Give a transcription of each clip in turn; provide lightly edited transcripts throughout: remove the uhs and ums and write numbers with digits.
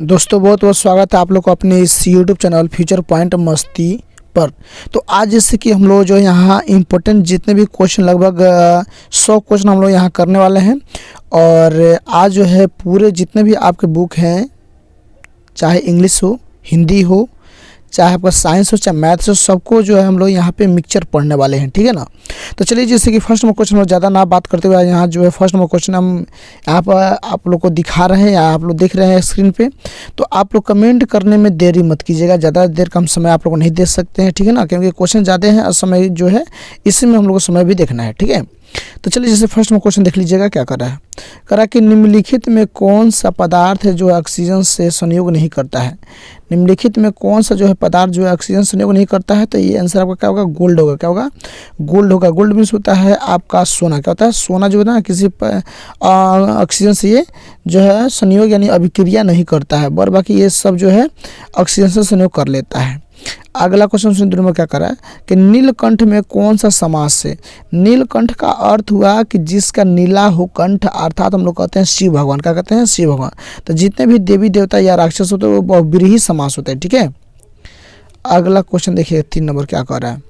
दोस्तों बहुत बहुत स्वागत है आप लोग को अपने इस यूट्यूब चैनल फ्यूचर पॉइंट मस्ती पर। तो आज जैसे कि हम लोग जो यहाँ इम्पोर्टेंट जितने भी क्वेश्चन लगभग 100 क्वेश्चन हम लोग यहाँ करने वाले हैं। और आज जो है पूरे जितने भी आपके बुक हैं, चाहे इंग्लिश हो, हिंदी हो, चाहे आपका साइंस हो, चाहे मैथ्स हो, सबको जो है हम लोग यहाँ पे मिक्सचर पढ़ने वाले हैं, ठीक है ना। तो चलिए जैसे कि फर्स्ट नंबर क्वेश्चन में ज़्यादा ना बात करते हुए यहाँ जो है फर्स्ट नंबर क्वेश्चन हम यहाँ पर आप लोग को दिखा रहे हैं या आप लोग देख रहे हैं स्क्रीन पे। तो आप लोग कमेंट करने में देरी मत कीजिएगा, ज़्यादा देर कम समय आप लोग को नहीं दे सकते हैं, ठीक है ना, क्योंकि क्वेश्चन ज़्यादा हैं और समय जो है इसी में हम लोग को समय भी देखना है, ठीक है। तो चलिए जैसे फर्स्ट में क्वेश्चन देख लीजिएगा क्या कर रहा है। कर रहा है कि निम्नलिखित में कौन सा पदार्थ है जो ऑक्सीजन से संयोग नहीं करता है। निम्नलिखित में कौन सा जो है पदार्थ जो है ऑक्सीजन संयोग नहीं करता है। तो ये आंसर आपका क्या होगा, गोल्ड होगा। क्या होगा, गोल्ड होगा। गोल्ड मीन्स होता है आपका सोना। क्या होता है, सोना जो है ना किसी ऑक्सीजन से ये जो है संयोग यानी अभिक्रिया नहीं करता है, और बाकी ये सब जो है ऑक्सीजन से संयोग कर लेता है। अगला क्वेश्चन सुन में क्या कर रहा है कि नीलकंठ में कौन सा समास है। नीलकंठ का अर्थ हुआ कि जिसका नीला हो कंठ, अर्थात हम लोग कहते हैं शिव भगवान। क्या कहते हैं, शिव भगवान। तो जितने भी देवी देवता या राक्षस होते हैं वो बहुब्रीहि समास होते हैं, ठीक है। अगला क्वेश्चन देखिए 3 नंबर क्या कर रहा है।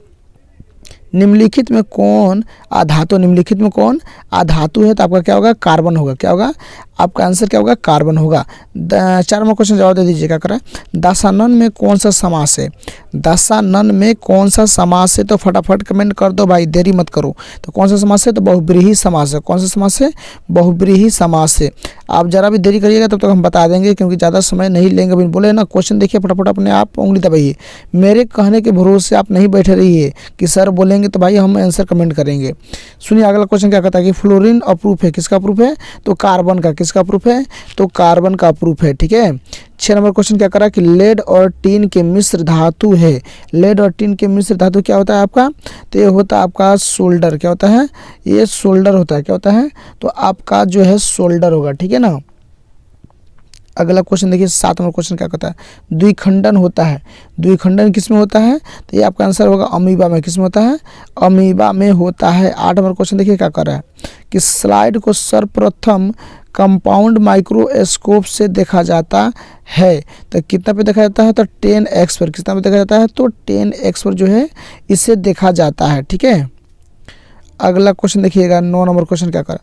निम्नलिखित में कौन अधातु, निम्नलिखित में कौन अधातु है। तो आपका क्या होगा, कार्बन होगा। क्या होगा, आपका आंसर क्या होगा, कार्बन होगा। 4 नंबर क्वेश्चन जवाब दे दीजिए क्या करा। दशानन में कौन सा समास है। दशानन में कौन सा समास है, तो फटाफट कमेंट कर दो भाई, देरी मत करो। तो कौन सा समास है, तो बहुब्रीहि समास है। कौन सा समास है, बहुब्रीहि समास है। आप जरा भी देरी करिएगा तब तक हम बता देंगे, क्योंकि ज़्यादा समय नहीं लेंगे। अभी बोले ना क्वेश्चन देखिए फटाफट अपने आप उंगली दबाइए। मेरे कहने के भरोसे आप नहीं बैठे रहिए कि सर बोलेंगे तो भाई हम आंसर कमेंट करेंगे। सुनिए अगला क्वेश्चन क्या कहता है कि फ्लोरीन अप्रूफ है। किसका प्रूफ है, तो कार्बन का। किसका प्रूफ है, तो कार्बन का प्रूफ है, ठीक है। 6 नंबर क्वेश्चन क्या करा कि लेड और टीन के मिश्र धातु है। लेड और टीन के मिश्र धातु क्या होता है आपका, तो ये होता है आपका सोल्डर। क्या होता है, ये सोल्डर होता है। क्या होता है, तो आपका जो है सोल्डर होगा, ठीक है ना। अगला क्वेश्चन देखिए 7 नंबर क्वेश्चन क्या कहता है, द्विखंडन होता है। द्विखंडन किस में होता है, तो ये आपका आंसर होगा अमीबा में। किस में होता है, अमीबा में होता है। 8 नंबर क्वेश्चन देखिए क्या कर रहा है कि स्लाइड को सर्वप्रथम कंपाउंड माइक्रोस्कोप से देखा जाता है। तो कितना पे देखा जाता है, तो 10x पर। कितना पे देखा जाता है, तो 10x पर जो है इसे देखा जाता है, ठीक है। अगला क्वेश्चन देखिएगा 9 नंबर क्वेश्चन क्या कर,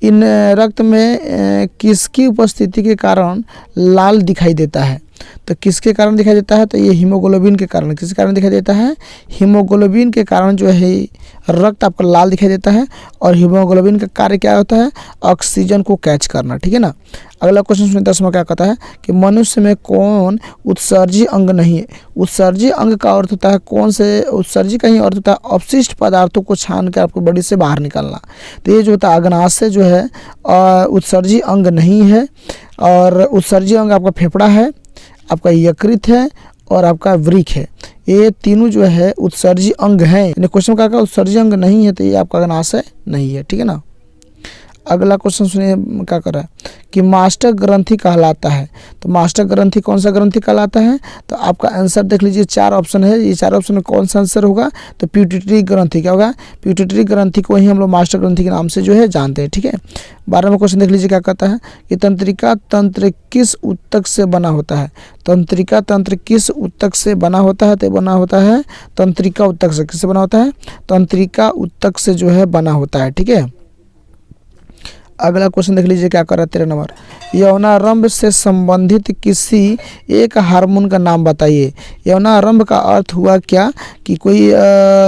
इन रक्त में किसकी उपस्थिति के कारण लाल दिखाई देता है। तो किसके कारण दिखाई देता है, तो ये हीमोग्लोबिन के कारण। किसके कारण दिखाई देता है, हीमोग्लोबिन के कारण जो है रक्त आपका लाल दिखाई देता है। और हीमोग्लोबिन का कार्य क्या होता है, ऑक्सीजन को कैच करना, ठीक है ना। अगला क्वेश्चन सुनिए 10 में क्या कहता है कि मनुष्य में कौन उत्सर्जी अंग नहीं है। उत्सर्जी अंग का अर्थ होता है कौन से, उत्सर्जी का ही अर्थ होता है अपशिष्ट पदार्थों को छान कर आपको बॉडी से बाहर निकालना। तो ये जो होता है अग्नाशय जो है उत्सर्जी अंग नहीं है। और उत्सर्जी अंग आपका फेफड़ा है, आपका यकृत है और आपका वृक्क है। ये तीनों जो है उत्सर्जी अंग हैं। क्वेश्चन का उत्सर्जी अंग नहीं है तो ये आपका अग्नाशय नहीं है, ठीक है ना। अगला क्वेश्चन सुनिए क्या कर रहा है कि मास्टर ग्रंथि कहलाता है। तो मास्टर ग्रंथि कौन सा ग्रंथि कहलाता है, तो आपका आंसर देख लीजिए 4 ऑप्शन है। ये 4 ऑप्शन में कौन सा आंसर होगा, तो प्यूटिटरी ग्रंथि। क्या होगा, प्यूटिटरी ग्रंथि को ही हम लोग मास्टर ग्रंथि के नाम से जो है जानते हैं, ठीक है। 12वां क्वेश्चन देख लीजिए क्या कहता है कि तंत्रिका तंत्र किस ऊतक से बना होता है। तंत्रिका तंत्र किस ऊतक से बना होता है, तो बना होता है तंत्रिका ऊतक से। किससे बना होता है, तंत्रिका ऊतक से जो है बना होता है, ठीक है। अगला क्वेश्चन देख लीजिए क्या कर रहा है 13 नंबर, यौनारंभ से संबंधित किसी एक हार्मोन का नाम बताइए। यौनारंभ का अर्थ हुआ क्या कि कोई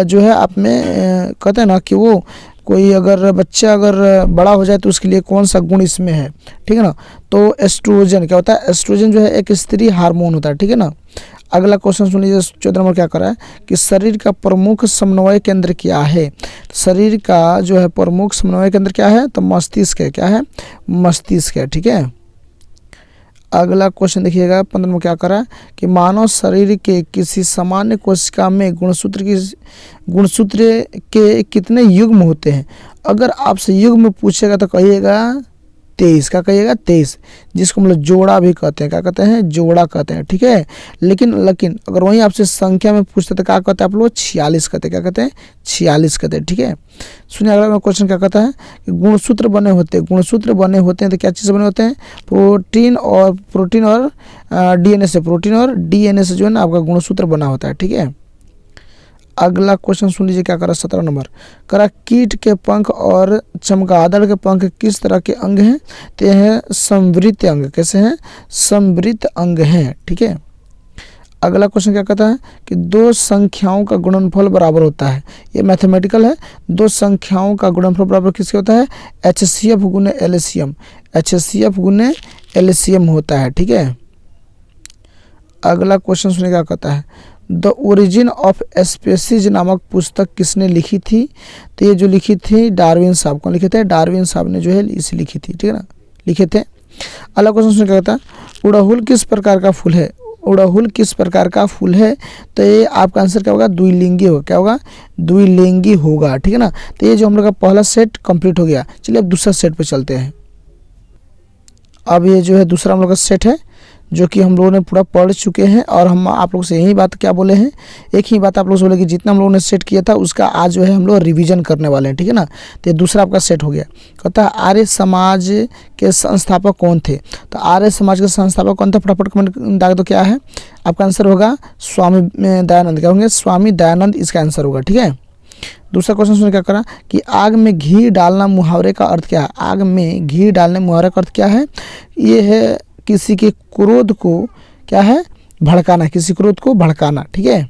जो है आप में कहते हैं ना कि वो कोई अगर बच्चा अगर बड़ा हो जाए तो उसके लिए कौन सा गुण इसमें है, ठीक है ना। तो एस्ट्रोजन। क्या होता है, एस्ट्रोजन जो है एक स्त्री हार्मोन होता है, ठीक है ना। अगला क्वेश्चन सुन लीजिए 14 नंबर क्या कर रहा है कि शरीर का प्रमुख समन्वय केंद्र क्या है। शरीर का जो है प्रमुख समन्वय केंद्र क्या है, तो मस्तिष्क है। क्या है, मस्तिष्क है, ठीक है। अगला क्वेश्चन देखिएगा 15 में क्या कर रहा है कि मानव शरीर के किसी सामान्य कोशिका में गुणसूत्र के कितने युग्म होते हैं। अगर आपसे युग्म पूछेगा तो कहिएगा 23, क्या कहिएगा 23, जिसको हम लोग जोड़ा भी कहते हैं, क्या कहते हैं, जोड़ा कहते हैं, ठीक है। लेकिन अगर वहीं आपसे संख्या में पूछते तो क्या कहते हैं आप लोग, 46 कहते हैं, क्या कहते हैं, 46 कहते हैं, ठीक है। सुनिए अगला क्वेश्चन क्या कहता है कि गुणसूत्र बने होते हैं तो क्या चीज़ बने होते हैं, प्रोटीन और डीएनए से, प्रोटीन और डीएनए से जो है ना आपका गुणसूत्र बना होता है, ठीक है। अगला क्वेश्चन सुन लीजिए क्या करा, 17 नंबर करा, कीट के पंख और चमगादड़ के पंख किस तरह के अंग हैं, तो यह है संवृत्त अंग, कैसे हैं, संवृत्त अंग हैं, ठीक है। अगला क्वेश्चन क्या कहता है कि दो संख्याओं का गुणनफल बराबर होता है, ये मैथमेटिकल है, दो संख्याओं का गुणनफल बराबर किसके होता है, HCF गुने एलसीएम, HCF गुने एलसीएम होता है, ठीक है। अगला क्वेश्चन सुनिए क्या कहता है, द ओरिजिन ऑफ स्पीसीज नामक पुस्तक किसने लिखी थी, तो ये जो लिखी थी डार्विन साहब, कौन लिखे थे, डार्विन साहब ने जो है इसे लिखी थी, ठीक है ना, लिखे थे। अगला क्वेश्चन सुनिए क्या कहता है, उड़हुल किस प्रकार का फूल है, उड़हुल किस प्रकार का फूल है, तो ये आपका आंसर क्या होगा, द्विलिंगी होगा, क्या होगा, द्विलिंगी होगा, ठीक है ना। तो ये जो हम लोग का पहला सेट कंप्लीट हो गया, चलिए अब दूसरा सेट पे चलते हैं। अब ये जो है दूसरा हम लोग का सेट है जो कि हम लोगों ने पूरा पढ़ चुके हैं, और हम आप लोगों से यही बात क्या बोले हैं, एक ही बात आप लोगों से बोले कि जितना हम लोगों ने सेट किया था उसका आज जो है हम लोग रिवीजन करने वाले हैं, ठीक है ना। तो ये दूसरा आपका सेट हो गया। कहता है आर्य समाज के संस्थापक कौन थे, तो आर्य समाज के संस्थापक कौन थे, फटाफट कमेंट डाल दो, क्या है आपका आंसर होगा, स्वामी दयानंद, क्या होंगे, स्वामी दयानंद इसका आंसर होगा, ठीक है। दूसरा क्वेश्चन सुनिए क्या करा कि आग में घी डालना मुहावरे का अर्थ क्या है, आग में घी डालने मुहावरे का अर्थ क्या है, ये है किसी के क्रोध को क्या है, भड़काना, किसी क्रोध को भड़काना, ठीक है।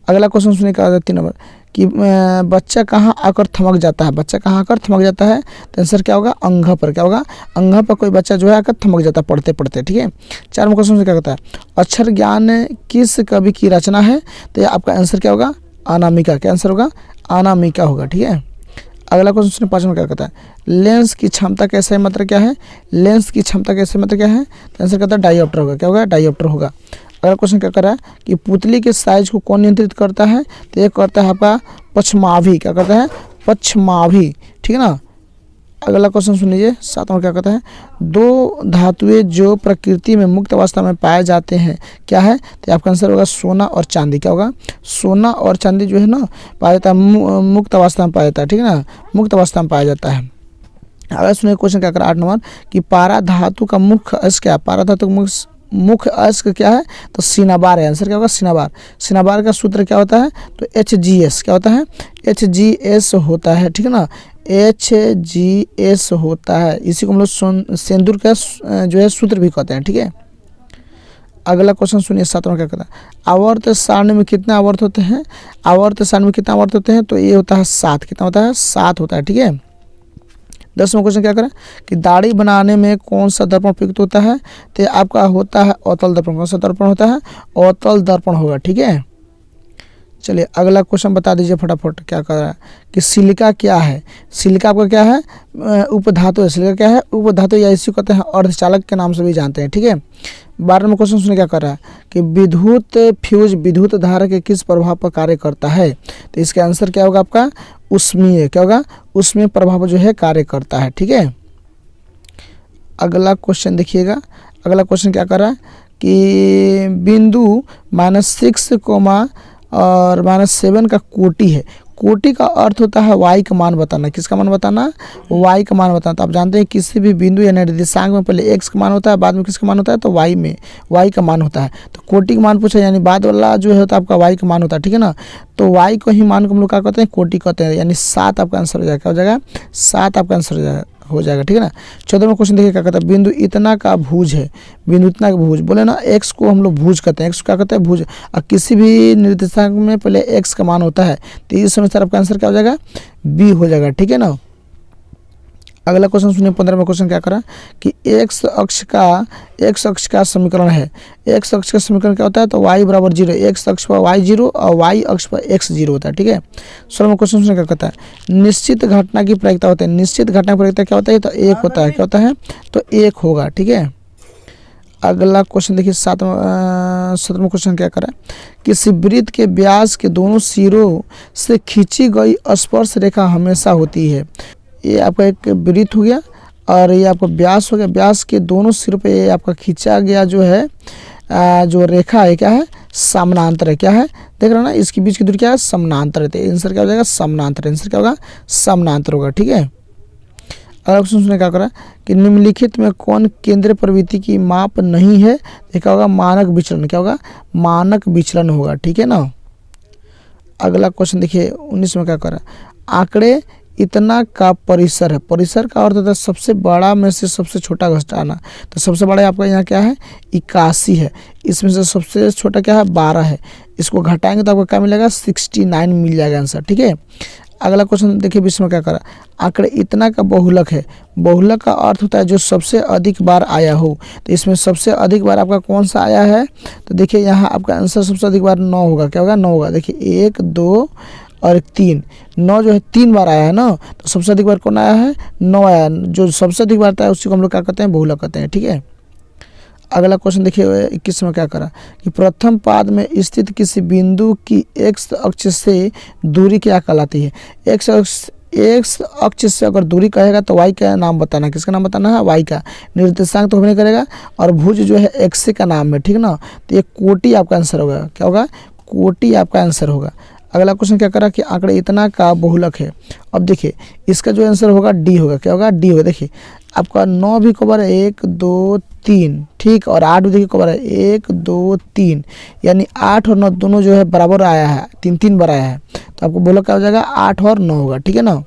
अगला क्वेश्चन सुनिए क्या 3 नंबर कि बच्चा कहाँ आकर थमक जाता है, बच्चा कहाँ आकर थमक जाता है, तो आंसर क्या होगा, अंग पर, क्या होगा, अंग पर कोई बच्चा जो है आकर थमक जाता है पढ़ते पढ़ते, ठीक है। 4 नंबर क्वेश्चन से क्या कहता है, अक्षर ज्ञान किस कवि की रचना है, तो आपका आंसर क्या होगा, अनामिका, क्या आंसर होगा, अनामिका होगा, ठीक है। अगला क्वेश्चन सुनिए 5 नंबर क्या कहता है, लेंस की क्षमता कैसे मतलब क्या है, लेंस की क्षमता कैसे मतलब क्या है, तो आंसर कहता है डायोप्टर होगा, क्या होगा, डायोप्टर होगा। अगला क्वेश्चन क्या कर रहा है कि पुतली के साइज को कौन नियंत्रित करता है, तो ये करता है आपका पक्षमाभी, क्या करता है, पक्षमाभी, ठीक है ना। अगला क्वेश्चन सुन लीजिए 7 नंबर क्या कहता है, दो धातुएं जो प्रकृति में मुक्त अवस्था में पाए जाते हैं क्या है, तो आपका आंसर होगा सोना और चांदी, क्या होगा, सोना और चांदी जो है ना पाया जाता है, मुक्त अवस्था में पाया जाता है, ठीक है ना, मुक्त अवस्था में पाया जाता है। अगला सुनिए क्वेश्चन क्या कर 8 नंबर कि पारा धातु का मुख्य अयस्क क्या है, पारा धातु का मुख्य अयस्क क्या है, तो सिनाबार है, आंसर क्या होगा, सिनाबार। सिनाबार का सूत्र क्या होता है, तो HGS, क्या होता है, HGS होता है, ठीक है ना, HGS होता है, इसी को हम लोग सिंदूर का जो है सूत्र भी कहते हैं, ठीक है। अगला क्वेश्चन सुनिए 7 में क्या कहता है, आवर्त सारणी में कितने आवर्त होते हैं, आवर्त सारणी में कितने आवर्त होते हैं, तो ये होता है 7, कितना होता है, 7 होता है, ठीक है। 10वां क्वेश्चन क्या करें कि दाढ़ी बनाने में कौन सा दर्पण प्रयुक्त होता है, तो आपका होता है अवतल दर्पण, कौन सा दर्पण होता है, अवतल दर्पण होगा, ठीक है। चलिए अगला क्वेश्चन बता दीजिए फटाफट, क्या कर रहा है कि सिलिका क्या है, सिलिका आपका क्या है, उपधातु है, सिलिका क्या है, उपधातु, या इसी को कहते हैं अर्धचालक के नाम से भी जानते हैं, ठीक है। 12वां क्वेश्चन सुनिए क्या कर रहा है कि विद्युत फ्यूज विद्युत धारा के किस प्रभाव पर कार्य करता है, तो इसका आंसर क्या होगा आपका उष्मीय, क्या होगा, उष्मीय प्रभाव जो है कार्य करता है, ठीक है। अगला क्वेश्चन देखिएगा, अगला क्वेश्चन क्या कर रहा है कि बिंदु -6 और -7 का कोटि है, कोटि का अर्थ होता है y का मान बताना, किसका मान बताना, y का मान बताना। तो आप जानते हैं किसी भी बिंदु या निर्देशांक में पहले x का मान होता है, बाद में किसका मान होता है, तो y में y का मान होता है। तो कोटि का मान पूछा यानी बाद वाला जो है तो आपका y का मान होता है, ठीक है ना। तो y को ही मान को हम लोग क्या कहते हैं, कोटि कहते हैं, यानी 7 आपका आंसर हो जाएगा, क्या हो जाएगा, 7 आपका आंसर हो जाएगा, ठीक है ना। 14वां क्वेश्चन देखिए क्या कहता है, बिंदु इतना का भुज है, बिंदु इतना का भुज, बोले ना x को हम लोग भुज कहते हैं, x क्या कहते हैं, भुज। और किसी भी निर्देशांक में पहले x का मान होता है, तो इस अनुसार आपका आंसर क्या हो जाएगा, b हो जाएगा, ठीक है ना। अगला क्वेश्चन सुनिए 15वां क्वेश्चन क्या करा कि x अक्ष का समीकरण है, x अक्ष का समीकरण क्या होता है, तो y बराबर 0, x अक्ष पर y 0 और y अक्ष पर x 0 होता है, ठीक है। 16वां क्वेश्चन सुनिए क्या कहता है, निश्चित घटना की प्रायिकता होती है, निश्चित घटना की प्रायिकता क्या होता है, तो 1 होता है, क्या होता है, तो 1 होगा, ठीक है। अगला क्वेश्चन देखिए 17वां क्वेश्चन क्या करा किसी वृत्त के व्यास के दोनों सिरों से खींची गई स्पर्श रेखा हमेशा होती है, ये आपका एक वृत्त हो गया और ये आपका व्यास हो गया, व्यास के दोनों सिर पे ये आपका खींचा गया जो है जो रेखा है क्या है, समानांतर है। क्या है देख रहे हो ना, इसके बीच की दूरी क्या है, समानांतर है। तो आंसर क्या हो जाएगा, समानांतर। आंसर क्या होगा, समानांतर होगा। ठीक है, अगला क्वेश्चन सुनने क्या करा कि निम्नलिखित में कौन केंद्रीय प्रवृत्ति की माप नहीं है, देखा होगा मानक विचलन। क्या होगा, मानक विचलन होगा। ठीक है ना। अगला क्वेश्चन देखिए 19 में क्या करा, आंकड़े इतना का परिसर है। परिसर का अर्थ होता है सबसे बड़ा में से सबसे छोटा घटाना। तो सबसे बड़ा आपका यहाँ क्या है, 81 है। इसमें से सबसे छोटा क्या है, 12 है। इसको घटाएंगे तो आपको क्या मिलेगा, 69 मिल जाएगा आंसर। ठीक है, अगला क्वेश्चन देखिए 20 में क्या करा, आंकड़े इतना का बहुलक है। बहुलक का अर्थ होता है जो सबसे अधिक बार आया हो। तो इसमें सबसे अधिक बार आपका कौन सा आया है, तो देखिए यहाँ आपका आंसर सबसे अधिक बार 9 होगा। क्या होगा, 9 होगा। देखिए 1 2 और 3, 9 जो है 3 बार आया है ना, तो सबसे अधिक बार कौन आया है, 9 आया। जो सबसे अधिक बार आता है उसी को हम लोग क्या कहते हैं, बहुलक कहते हैं। ठीक है, अगला क्वेश्चन देखिए 21 में क्या करा कि प्रथम पाद में स्थित किसी बिंदु की एक्स अक्ष से दूरी क्या कहलाती है। एक्स अक्ष से अगर दूरी कहेगा तो वाई का नाम बताना। किसका नाम बताना है, वाई का। निर्देशांक तो नहीं करेगा, और भुज जो है एक्स का नाम है। ठीक ना, तो ये कोटि आपका आंसर होगा। क्या होगा, कोटि आपका आंसर होगा। अगला क्वेश्चन क्या करा कि आंकड़े इतना का बहुलक है। अब देखिए इसका जो आंसर होगा डी होगा। क्या होगा, डी होगा। देखिए आपका 9 भी कवर है, 1 2 3, ठीक, और 8 भी देखिए कवर है, 1 2 3, यानी 8 और 9 दोनों जो है बराबर आया है, 3 बार आया है। तो आपको बहुलक क्या हो जाएगा, 8 और 9 होगा। ठीक है ना।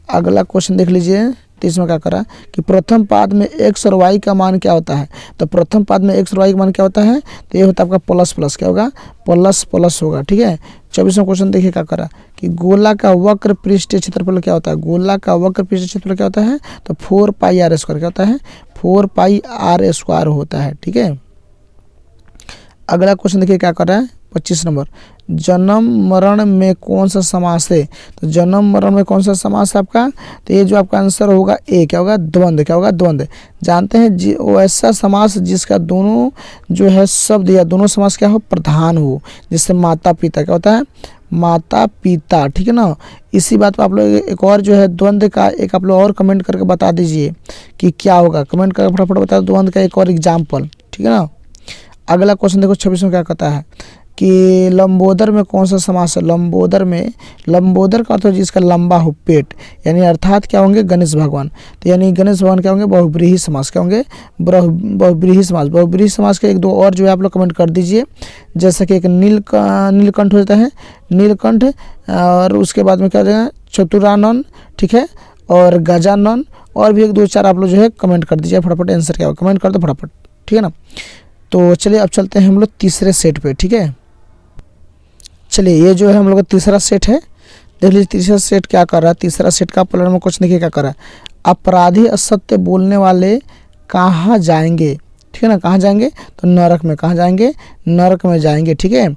अगला क्वेश्चन देख लीजिए 30 में क्या करा कि प्रथम पाद में एक्स और वाई का मान क्या होता है। तो प्रथम पाद में एक्स और वाई का मान क्या होता है, तो ये होता है आपका प्लस प्लस। क्या होगा, प्लस प्लस होगा। ठीक है, 24वां क्वेश्चन देखिए क्या करा कि गोला का वक्र पृष्ठीय क्षेत्रफल क्या होता है। गोला का वक्र पृष्ठीय क्षेत्रफल क्या होता है, तो 4 पाई आर स्क्वायर। क्या होता है, 4 पाई आर स्क्वायर होता है। ठीक है, अगला क्वेश्चन देखिए क्या कर रहा है 25 नंबर, जन्म मरण में कौन सा समास है। तो जन्म मरण में कौन सा समास है आपका, तो ये जो आपका आंसर होगा ए, क्या होगा, द्वंद्व। क्या होगा, द्वंद्व। जानते हैं वो ऐसा समास जिसका दोनों जो है शब्द या दोनों समास क्या हो, प्रधान हो। जैसे माता पिता, क्या होता है, माता पिता। ठीक है ना। इसी बात पर आप लोग एक और जो है द्वंद्व का एक आप लोग और कमेंट करके बता दीजिए कि क्या होगा। कमेंट करके फटाफट बता दो द्वंद्व का एक और एग्जाम्पल। ठीक है ना। अगला क्वेश्चन देखो 26 में क्या कहता है कि लंबोदर में कौन सा समास है। लंबोदर में, लंबोदर का अर्थ है जिसका लंबा हो पेट, यानी अर्थात क्या होंगे, गणेश भगवान। तो यानी गणेश भगवान क्या होंगे, बहुब्रीहि समास। क्या होंगे, बहुब्रीहि समास। बहुब्रीहि समास के एक दो और जो है आप लोग कमेंट कर दीजिए। जैसे कि एक नीलकंठ हो जाता है, नीलकंठ, और उसके बाद में क्या हो जाएगा, चतुरानन। ठीक है, और गजानन, और भी एक दो चार आप लोग जो है कमेंट कर दीजिए फटाफट। आंसर क्या होगा कमेंट कर दो फटाफट। ठीक है ना। तो चलिए अब चलते हैं हम लोग तीसरे सेट पे। ठीक है, चलिए ये जो है हम लोग का तीसरा सेट है। देख लीजिए तीसरा सेट क्या कर रहा है। तीसरा सेट का पलट में कुछ देखिए क्या कर रहा है, अपराधी असत्य बोलने वाले कहाँ जाएंगे। ठीक है ना, कहाँ जाएंगे, तो नरक में। कहाँ जाएंगे, नरक में जाएंगे। ठीक है,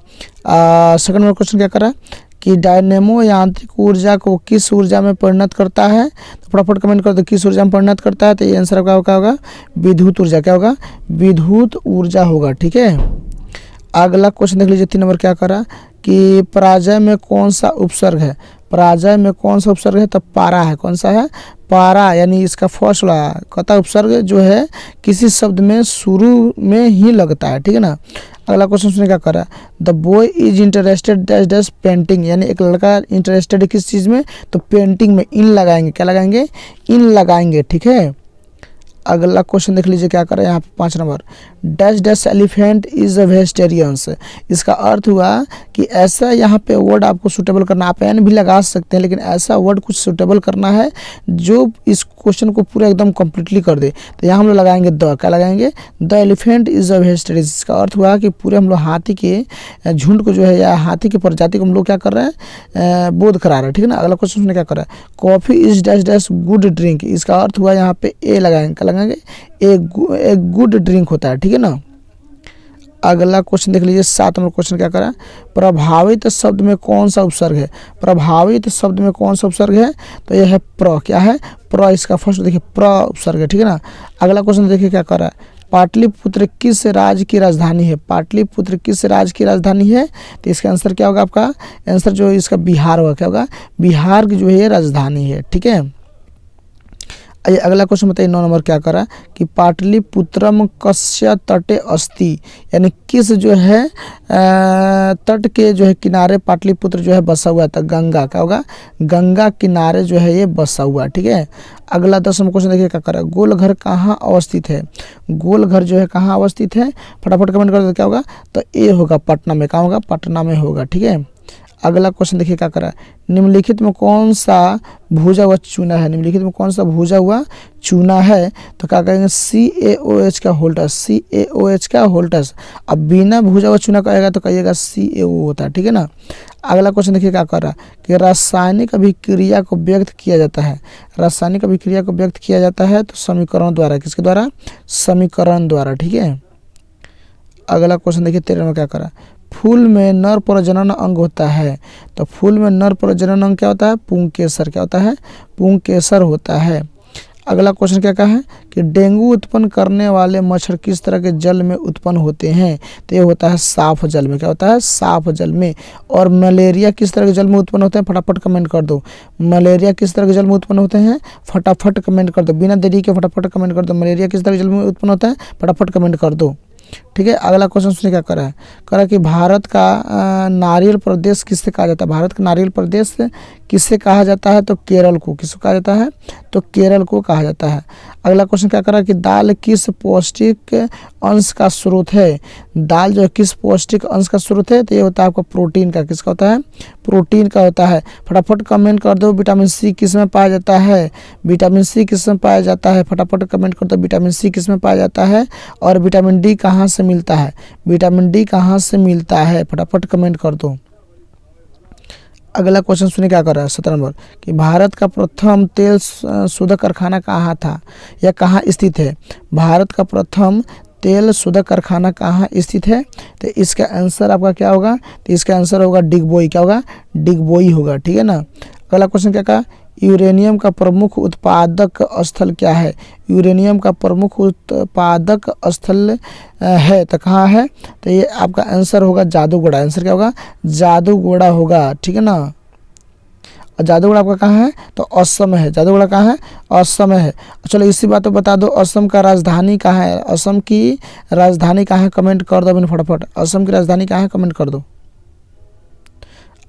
सेकंड में क्वेश्चन क्या कर रहा है कि डायनेमो यांत्रिक ऊर्जा को किस ऊर्जा में परिणत करता है। तो फटाफट कमेंट कर दो किस ऊर्जा में परिणत करता है। तो ये आंसर आपका क्या होगा, विद्युत ऊर्जा। क्या होगा, विद्युत ऊर्जा होगा। ठीक है, अगला क्वेश्चन देख लीजिए 3 नंबर क्या करा कि पराजय में कौन सा उपसर्ग है। पराजय में कौन सा उपसर्ग है, तो पारा है। कौन सा है, पारा, यानी इसका फर्स्ट वाला कहता उपसर्ग जो है किसी शब्द में शुरू में ही लगता है। ठीक है ना। अगला क्वेश्चन सुनिए क्या कर रहा है, the boy is interested dash dash painting, यानी एक लड़का इंटरेस्टेड है किस चीज़ में, तो पेंटिंग में। इन लगाएंगे, क्या लगाएंगे, इन लगाएंगे। ठीक है, अगला क्वेश्चन देख लीजिए क्या कर रहा है यहाँ पे 5 number, dash dash elephant is a vegetarians. इसका अर्थ हुआ कि ऐसा यहाँ पे वर्ड आपको सूटेबल करना, आप एन भी लगा सकते हैं, लेकिन ऐसा वर्ड कुछ सूटेबल करना है जो इस क्वेश्चन को पूरा एकदम कम्प्लीटली कर दे। तो यहाँ हम लोग लगाएंगे द, क्या लगाएंगे, the elephant is a vegetarian. इसका अर्थ हुआ कि पूरे हम लोग हाथी के झुंड को जो है या हाथी की प्रजाति को हम लोग क्या कर रहे हैं, बोध करा रहे हैं। ठीक है ना। अगला क्वेश्चन में क्या कर रहा है, coffee is dash dash good drink. इसका अर्थ हुआ यहाँ पे ए लगाएंगे, लगाएंगे एक गुड ड्रिंक होता है। ठीक है ना। अगला क्वेश्चन देख लीजिए 7 नंबर क्वेश्चन क्या करा, प्रभावित शब्द में कौन सा उपसर्ग है। प्रभावित शब्द में कौन सा उपसर्ग है, तो यह है प्र। क्या है, प्र। इसका फर्स्ट देखिए प्र उपसर्ग है। ठीक है ना। अगला क्वेश्चन देखिए क्या कर रहा है, पाटलिपुत्र किस राज्य की राजधानी है। पाटलिपुत्र किस राज्य की राजधानी है, तो इसका आंसर क्या होगा, आपका आंसर जो इसका बिहार होगा। क्या होगा, बिहार की जो है राजधानी है। ठीक है। आइए अगला क्वेश्चन बताइए 9 नंबर क्या करा कि पाटलिपुत्रम कस्य तटे अस्ति, यानी किस जो है तट के जो है किनारे पाटलिपुत्र जो है बसा हुआ है। तो गंगा, क्या होगा, गंगा किनारे जो है ये बसा हुआ है। ठीक है, अगला 10 नंबर क्वेश्चन देखिए क्या करा, गोलघर कहाँ अवस्थित है। गोलघर जो है कहाँ अवस्थित है, फटाफट कमेंट कर दो क्या होगा। तो ए होगा पटना में, कहाँ होगा, पटना में होगा। ठीक है, अगला क्वेश्चन देखिए क्या करा, निम्नलिखित में कौन सा भूजा हुआ चूना है। निम्नलिखित में कौन सा भूजा हुआ चूना है। तो क्या कहेंगे, CaOH का होल्टस, CaOH का होल्टस। अब बिना भूजा हुआ चूना कहेगा तो कहिएगा CaO होता है। ठीक है ना। अगला क्वेश्चन देखिए क्या कर रहा कि रासायनिक अभिक्रिया को व्यक्त किया जाता है। रासायनिक अभिक्रिया को व्यक्त किया जाता है तो समीकरण द्वारा, किसके द्वारा, समीकरण द्वारा। ठीक है, अगला क्वेश्चन देखिए 13 में क्या करा, फूल में नर प्रजनन अंग होता है। तो फूल में नर प्रजनन अंग क्या होता है, पुंकेसर, क्या होता है, पुंकेसर होता है। अगला क्वेश्चन क्या कहा है कि डेंगू उत्पन्न करने वाले मच्छर किस तरह के जल में उत्पन्न होते हैं। तो ये होता है साफ जल में, क्या होता है, साफ जल में। और मलेरिया किस तरह के जल में उत्पन्न होते हैं, फटाफट कमेंट कर दो। मलेरिया किस तरह के जल में उत्पन्न होते हैं, फटाफट कमेंट कर दो, बिना देरी के फटाफट कमेंट कर दो। मलेरिया किस तरह के जल में उत्पन्न होता है, फटाफट कमेंट कर दो। ठीक है, अगला क्वेश्चन सुनिए क्या करा है, करा कि भारत का नारियल प्रदेश किससे कहा जाता है। भारत का नारियल प्रदेश किससे कहा जाता है, तो केरल को, किसको कहा जाता है, तो केरल को कहा जाता है। अगला क्वेश्चन क्या करा कि दाल किस पौष्टिक अंश का स्रोत है। दाल जो है किस पौष्टिक अंश का स्रोत है, तो ये होता है आपका प्रोटीन का, किसका होता है, प्रोटीन का होता है। फटाफट कमेंट कर दो, विटामिन सी किस में पाया जाता है, विटामिन सी किस में पाया जाता है, फटाफट कमेंट कर दो, विटामिन सी किस में पाया जाता है। और विटामिन डी कहाँ से मिलता है, विटामिन डी कहाँ से मिलता है, फटाफट कमेंट कर दो। अगला क्वेश्चन सुनिए क्या कर रहा है 17 नंबर कि भारत का प्रथम तेल शोधक कारखाना कहाँ था या कहाँ स्थित है। भारत का प्रथम तेल शोधक कारखाना कहाँ स्थित है, तो इसका आंसर आपका क्या होगा, तो इसका आंसर होगा डिगबोई, क्या होगा, डिगबोई होगा। ठीक है ना। अगला क्वेश्चन क्या कहा, यूरेनियम का प्रमुख उत्पादक स्थल क्या है। यूरेनियम का प्रमुख उत्पादक स्थल है तो कहाँ है, तो ये आपका आंसर होगा जादूगोड़ा। आंसर क्या होगा, जादूगोड़ा होगा। ठीक है ना। और जादूगोड़ा आपका कहाँ है, तो असम में है। जादूगोड़ा कहाँ है, असम में है। चलो इसी बात को बता दो, असम का राजधानी कहाँ है, असम की राजधानी कहाँ है, कमेंट कर दो मैंने फटाफट, असम की राजधानी कहाँ है, कमेंट कर दो।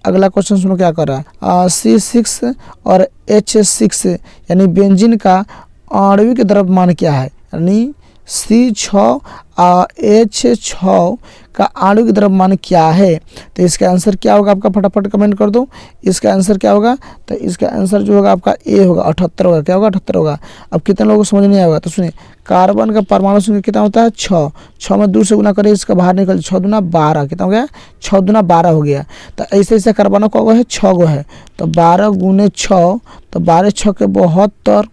अगला क्वेश्चन सुनो क्या कर रहा है, C6 और H6 यानी बेंजीन का आणविक द्रव्यमान क्या है। यानी C6 H6 का आणविक द्रव्यमान क्या है, तो इसका आंसर क्या होगा आपका, फटाफट कमेंट कर दो। इसका आंसर क्या होगा, तो इसका आंसर जो होगा आपका ए होगा, 78 होगा। क्या होगा, 78 होगा। अब कितने लोगों को समझ नहीं आएगा, तो सुनिए, कार्बन का परमाणु संख्या कितना होता है, 6। 6 में 2 से गुना करें, इसका बाहर निकल 6 दूना 12, कितना हो गया, 6 दूना 12 हो गया। तो ऐसे ऐसे कार्बन का है 6 गो है, तो 12 गुने 6, तो 12 6 के 72।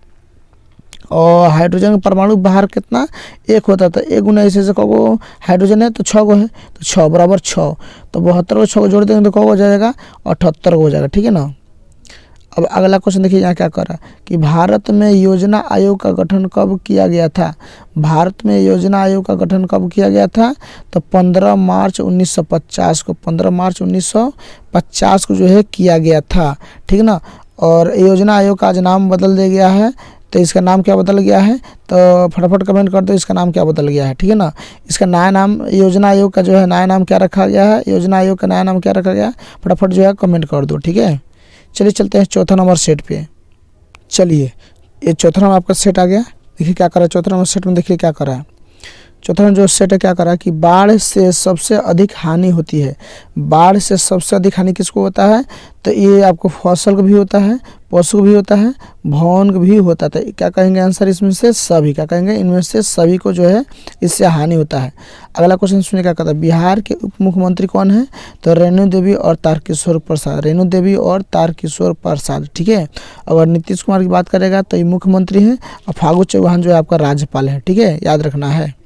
और हाइड्रोजन का परमाणु बाहर कितना, 1 होता था, 1 गुना ऐसे ऐसे कहो हाइड्रोजन है तो 6 गो है, तो 6 बराबर 6, तो 72 को 6 को जोड़ देंगे तो कहो हो जाएगा 78 हो जाएगा। ठीक है ना। अब अगला क्वेश्चन देखिए यहाँ क्या कर रहा है कि भारत में योजना आयोग का गठन कब किया गया था। भारत में योजना आयोग का गठन कब किया गया था, तो 15 मार्च 1950 को, 15 मार्च 1950 को जो है किया गया था। ठीक है ना। और योजना आयोग का आज नाम बदल दिया गया है, तो इसका नाम क्या बदल गया है, तो फटाफट कमेंट कर दो इसका नाम क्या बदल गया है। ठीक है ना। इसका नया नाम, योजना आयोग का जो है नया नाम क्या रखा गया है, योजना आयोग का नया नाम क्या रखा गया है, फटाफट जो है कमेंट कर दो। ठीक है, चलिए चलते हैं चौथा नंबर सेट पे। चलिए ये चौथा नंबर आपका सेट आ गया। देखिए क्या करा है चौथा नंबर सेट में, देखिए क्या करा है चौथा नंबर जो सेट है, क्या करा कि बाढ़ से सबसे अधिक हानि होती है। बाढ़ से सबसे अधिक हानि किसको होता है, तो ये आपको फसल को भी होता है, पशु को भी होता है, भवन को भी होता है। तो क्या कहेंगे आंसर इसमें से सभी, क्या कहेंगे, इनमें से सभी को जो है इससे हानि होता है। अगला क्वेश्चन सुनिए क्या कहता है, बिहार के उप मुख्यमंत्री कौन है, तो रेणु देवी और तारकिशोर प्रसाद, रेणु देवी और तारकिशोर प्रसाद। ठीक है। अगर नीतीश कुमार की बात करेगा तो ये मुख्यमंत्री हैं, और फागू चौहान जो है आपका राज्यपाल है। ठीक है, याद रखना है।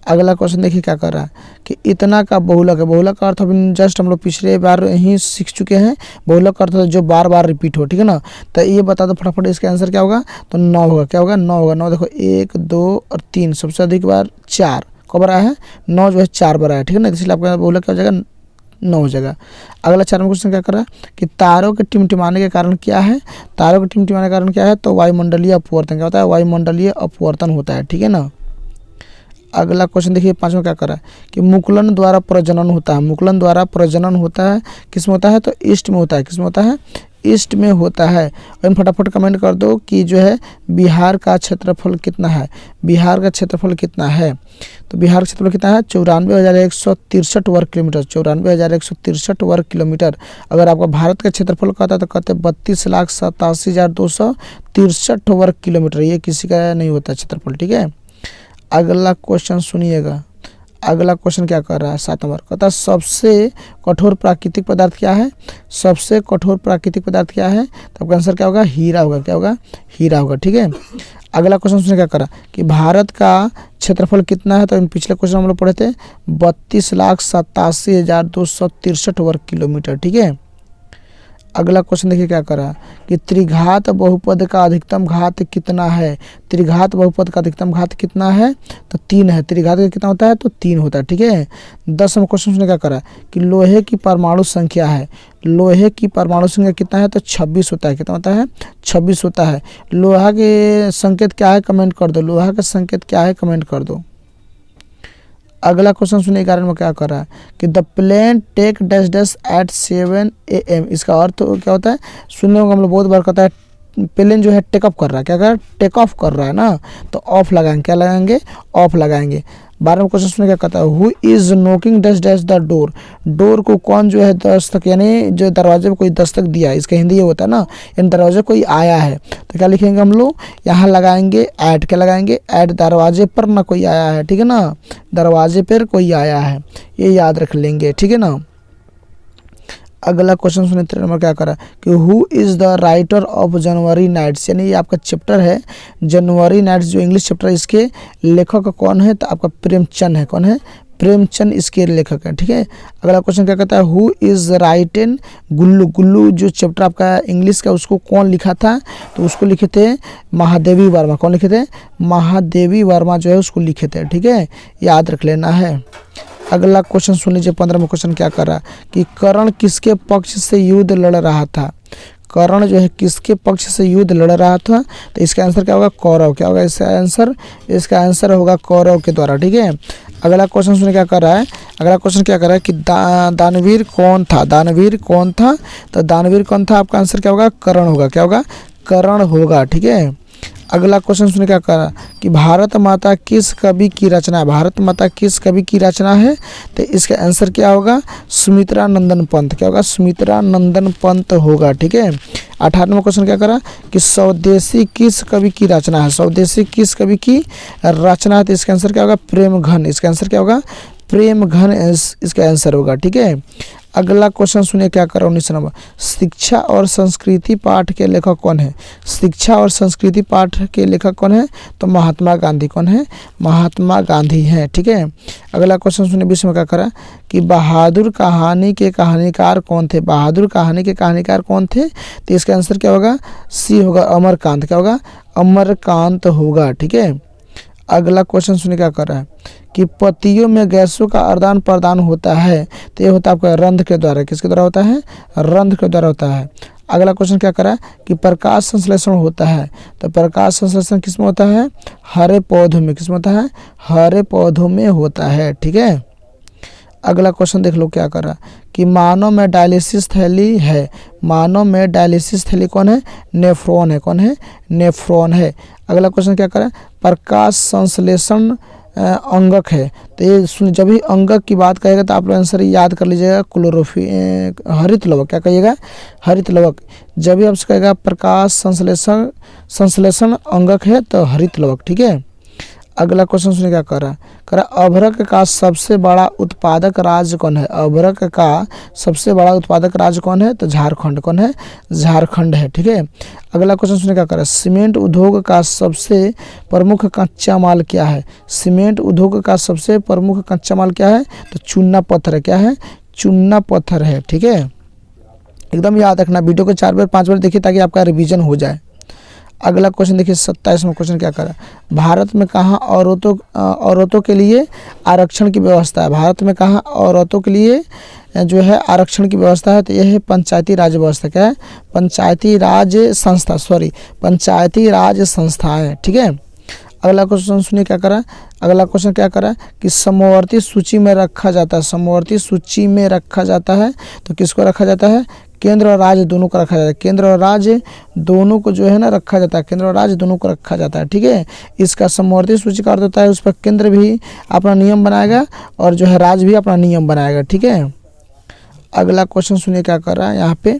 अगला क्वेश्चन देखिए क्या कर रहा है कि इतना का बहुलक है। बहुलक का अर्थ अभी जस्ट हम लोग पिछले बार ही सीख चुके हैं। बहुलक का अर्थ जो बार बार रिपीट हो। ठीक है ना। तो ये बता दो फटाफट इसका आंसर क्या होगा, तो 9 होगा। क्या होगा, 9 होगा। 9 देखो 1 2 और 3, सबसे अधिक बार 4 कब आया है, 9 जो है 4 बार आया। ठीक है ना। इसलिए आपका बहुलक क्या हो जाएगा नौ हो जाएगा। अगला 4 नंबर क्वेश्चन क्या कर रहा है कि तारों के टिमटिमाने के कारण क्या है, तारों के टिमटिमाने के कारण क्या है, तो वायुमंडलीय अपवर्तन। क्या होता है, वायुमंडलीय अपवर्तन होता है, ठीक है ना। अगला क्वेश्चन देखिए 5 में क्या कर रहा है कि मुकुलन द्वारा प्रजनन होता है, मुकुलन द्वारा प्रजनन होता है किस में होता है, तो ईस्ट में होता है, किस में होता है, ईस्ट में होता है। और फटाफट कमेंट कर दो कि जो है बिहार का क्षेत्रफल कितना है, बिहार का क्षेत्रफल कितना है, तो बिहार का क्षेत्रफल कितना है, 94,163 वर्ग किलोमीटर, 94,163 वर्ग किलोमीटर। अगर आपका भारत का क्षेत्रफल कहता है तो कहते 32,87,263 वर्ग किलोमीटर, ये किसी का नहीं होता क्षेत्रफल, ठीक है। अगला क्वेश्चन सुनिएगा, अगला क्वेश्चन क्या कर रहा है 7 नंबर, कहता है सबसे कठोर प्राकृतिक पदार्थ क्या है, सबसे कठोर प्राकृतिक पदार्थ क्या है, तो आपका आंसर क्या होगा, हीरा होगा, क्या होगा, हीरा होगा, ठीक है। अगला क्वेश्चन सुनिए क्या करा कि भारत का क्षेत्रफल कितना है, तो पिछले क्वेश्चन हम लोग पढ़े थे 32,87,263 वर्ग किलोमीटर, ठीक है। अगला क्वेश्चन देखिए क्या करा कि त्रिघात बहुपद का अधिकतम घात कितना है, त्रिघात बहुपद का अधिकतम घात कितना है, तो 3 है, त्रिघात का कितना होता है, तो 3 होता है, ठीक है। 10 नंबर क्वेश्चन क्या करा कि लोहे की परमाणु संख्या है, लोहे की परमाणु संख्या कितना है, तो 26 होता है, कितना होता है, 26 होता है। लोहा के संकेत क्या है, कमेंट कर दो, लोहा का संकेत क्या है, कमेंट कर दो। अगला क्वेश्चन सुनिए 11 में क्या कर रहा है कि the plane take dash dash at 7 AM, इसका अर्थ क्या होता है, सुनने को हम लोग बहुत बार कहता है प्लेन जो है टेकअप कर रहा है, क्या कर रहा है, टेक ऑफ कर रहा है ना, तो ऑफ लगाएंगे, क्या लगाएंगे, ऑफ लगाएंगे। 12 में क्वेश्चन सुनिए क्या कहता है who is knocking dash dash the door, door को कौन जो है दस्तक, यानी जो दरवाजे में कोई दस्तक दिया है, इसका हिंदी ये होता है ना, यानी दरवाजे कोई आया है, तो क्या लिखेंगे हम लोग, यहाँ लगाएंगे ऐड, क्या लगाएंगे, ऐड, दरवाजे पर ना कोई आया है, ठीक है ना, दरवाजे पर कोई आया है, ये याद रख लेंगे, ठीक है ना। अगला क्वेश्चन सुनिए 13 नंबर क्या करा कि who is the writer of January nights, यानी ये आपका चैप्टर है जनवरी नाइट्स जो इंग्लिश चैप्टर है, इसके लेखक कौन है, तो आपका प्रेमचंद है, कौन है, प्रेमचंद इसके लेखक हैं, ठीक है। अगला क्वेश्चन क्या कहता है हु इज़ राइटिंग गुल्लू, गुल्लू जो चैप्टर आपका इंग्लिश का उसको कौन लिखा था, तो उसको लिखे थे महादेवी वर्मा, कौन लिखे थे, महादेवी वर्मा जो है उसको लिखे थे, ठीक है, याद रख लेना है। अगला क्वेश्चन सुन लीजिए 15 में क्वेश्चन क्या कर रहा है कि कर्ण किसके पक्ष से युद्ध लड़ रहा था, कर्ण जो है किसके पक्ष से युद्ध लड़ रहा था, तो इसका आंसर क्या होगा, कौरव, क्या होगा इसका आंसर, इसका आंसर होगा कौरव के द्वारा, ठीक है। अगला क्वेश्चन सुनिए क्या कर रहा है, अगला क्वेश्चन क्या कर रहा है कि दानवीर कौन था, दानवीर कौन था, तो दानवीर कौन था, आपका आंसर क्या होगा, कर्ण होगा, क्या होगा, कर्ण होगा, ठीक है। अगला क्वेश्चन सुनिए क्या करा कि भारत माता किस कवि की रचना है, भारत माता किस कवि की रचना है, तो इसका आंसर क्या होगा, सुमित्रा नंदन पंत, क्या होगा, सुमित्रा नंदन पंत होगा, ठीक है। 18वां क्वेश्चन क्या करा कि स्वदेशी किस कवि की रचना है, स्वदेशी किस कवि की रचना है, तो इसका आंसर क्या होगा, प्रेम घन, इसका आंसर क्या होगा, प्रेम घन इसका आंसर होगा, ठीक है। अगला क्वेश्चन सुनिए क्या कर रहा है 19 नंबर, शिक्षा और संस्कृति पाठ के लेखक कौन है, शिक्षा और संस्कृति पाठ के लेखक कौन है, तो महात्मा गांधी, कौन है, महात्मा गांधी हैं, ठीक है। अगला क्वेश्चन सुनिए 20 में क्या करा कि बहादुर कहानी के कहानीकार कौन थे, बहादुर कहानी के कहानीकार कौन थे, तो इसका आंसर क्या होगा, सी होगा, अमरकांत, क्या होगा, अमरकांत होगा, ठीक है। अगला क्वेश्चन सुनिए क्या कर रहा है कि पतियों में गैसों का आदान प्रदान होता है, तो ये होता है आपका रंध्र के द्वारा, किसके द्वारा होता है, रंध्र के द्वारा होता है। अगला क्वेश्चन क्या करा कि प्रकाश संश्लेषण होता है, तो प्रकाश संश्लेषण किस में होता है, हरे पौधों में, किस में होता है, हरे पौधों में होता है, ठीक है। अगला क्वेश्चन देख लो क्या कर रहा है कि मानव में डायलिसिस थैली है, मानव में डायलिसिस थैली कौन है, नेफ्रॉन है, कौन है, नेफ्रॉन है। अगला क्वेश्चन क्या कर रहा है प्रकाश संश्लेषण अंगक है, तो ये सुन जब भी अंगक की बात करेगा तो आप लोग आंसर याद कर लीजिएगा हरित लवक, क्या कहिएगा, हरित लवक, जब भी आपसे कहेगा प्रकाश संश्लेषण अंगक है तो हरित लवक, ठीक है। अगला क्वेश्चन सुनिए क्या कर रहा है अभ्रक का सबसे बड़ा उत्पादक राज्य कौन है, अभ्रक का सबसे बड़ा उत्पादक राज्य कौन है, तो झारखंड, कौन है, झारखंड है, ठीक है। अगला क्वेश्चन सुनिए क्या कर रहा है सीमेंट उद्योग का सबसे प्रमुख कच्चा माल क्या है, सीमेंट उद्योग का सबसे प्रमुख कच्चा माल क्या है, तो चूना पत्थर है, क्या है, चूना पत्थर है, ठीक है। एकदम याद रखना, वीडियो को 4 बार 5 बार देखिए ताकि आपका रिवीजन हो जाए। अगला क्वेश्चन देखिए 27वां क्वेश्चन क्या कर रहा है भारत में कहाँ औरतों के लिए आरक्षण की व्यवस्था है, भारत में कहाँ औरतों के लिए जो है आरक्षण की व्यवस्था है, तो यह है पंचायती राज व्यवस्था। क्या है? पंचायती राज संस्था, सॉरी पंचायती राज संस्था है। ठीक है। अगला क्वेश्चन सुनिए क्या करा। अगला क्वेश्चन क्या करा कि समवर्ती सूची में रखा जाता है। समवर्ती सूची में रखा जाता है तो किसको रखा जाता है? केंद्र और राज्य दोनों को रखा जाता है। केंद्र और राज्य दोनों को जो है ना रखा जाता है। केंद्र और राज्य दोनों को रखा जाता है। ठीक है। इसका समवर्ती सूची का अर्थ होता है उस पर केंद्र भी अपना नियम बनाएगा और जो है राज्य भी अपना नियम बनाएगा। ठीक है। अगला क्वेश्चन सुनिए क्या कर रहा है यहाँ पे।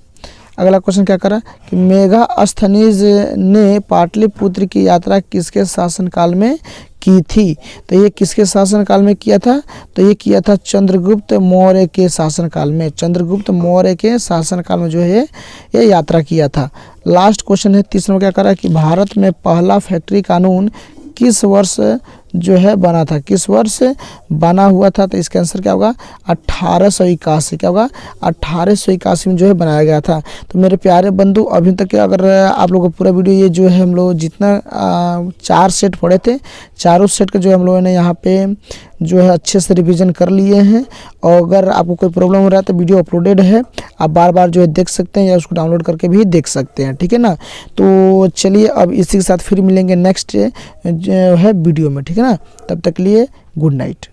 अगला क्वेश्चन क्या करा कि मेगास्थनीज ने पाटलिपुत्र की यात्रा किसके शासनकाल में की थी? तो ये किसके शासनकाल में किया था? तो ये किया था चंद्रगुप्त मौर्य के शासनकाल में। चंद्रगुप्त मौर्य के शासनकाल में जो है ये यात्रा किया था। लास्ट क्वेश्चन है तीसरा, क्या करा कि भारत में पहला फैक्ट्री कानून किस वर्ष जो है बना था? किस वर्ष बना हुआ था? तो इसका आंसर क्या होगा? 1881। क्या होगा? 1881 में जो है बनाया गया था। तो मेरे प्यारे बंधु, अभी तक अगर आप लोगों को पूरा वीडियो ये जो है हम लोग जितना 4 सेट पढ़े थे, चारों सेट का जो हम लोगों ने यहाँ पे जो है अच्छे से रिवीजन कर लिए हैं। और अगर आपको कोई प्रॉब्लम हो रहा है तो वीडियो अपलोडेड है, आप बार बार जो है देख सकते हैं या उसको डाउनलोड करके भी देख सकते हैं। ठीक है ना। तो चलिए अब इसी के साथ फिर मिलेंगे नेक्स्ट जो है वीडियो में। ठीक है ना। तब तक लिए गुड नाइट।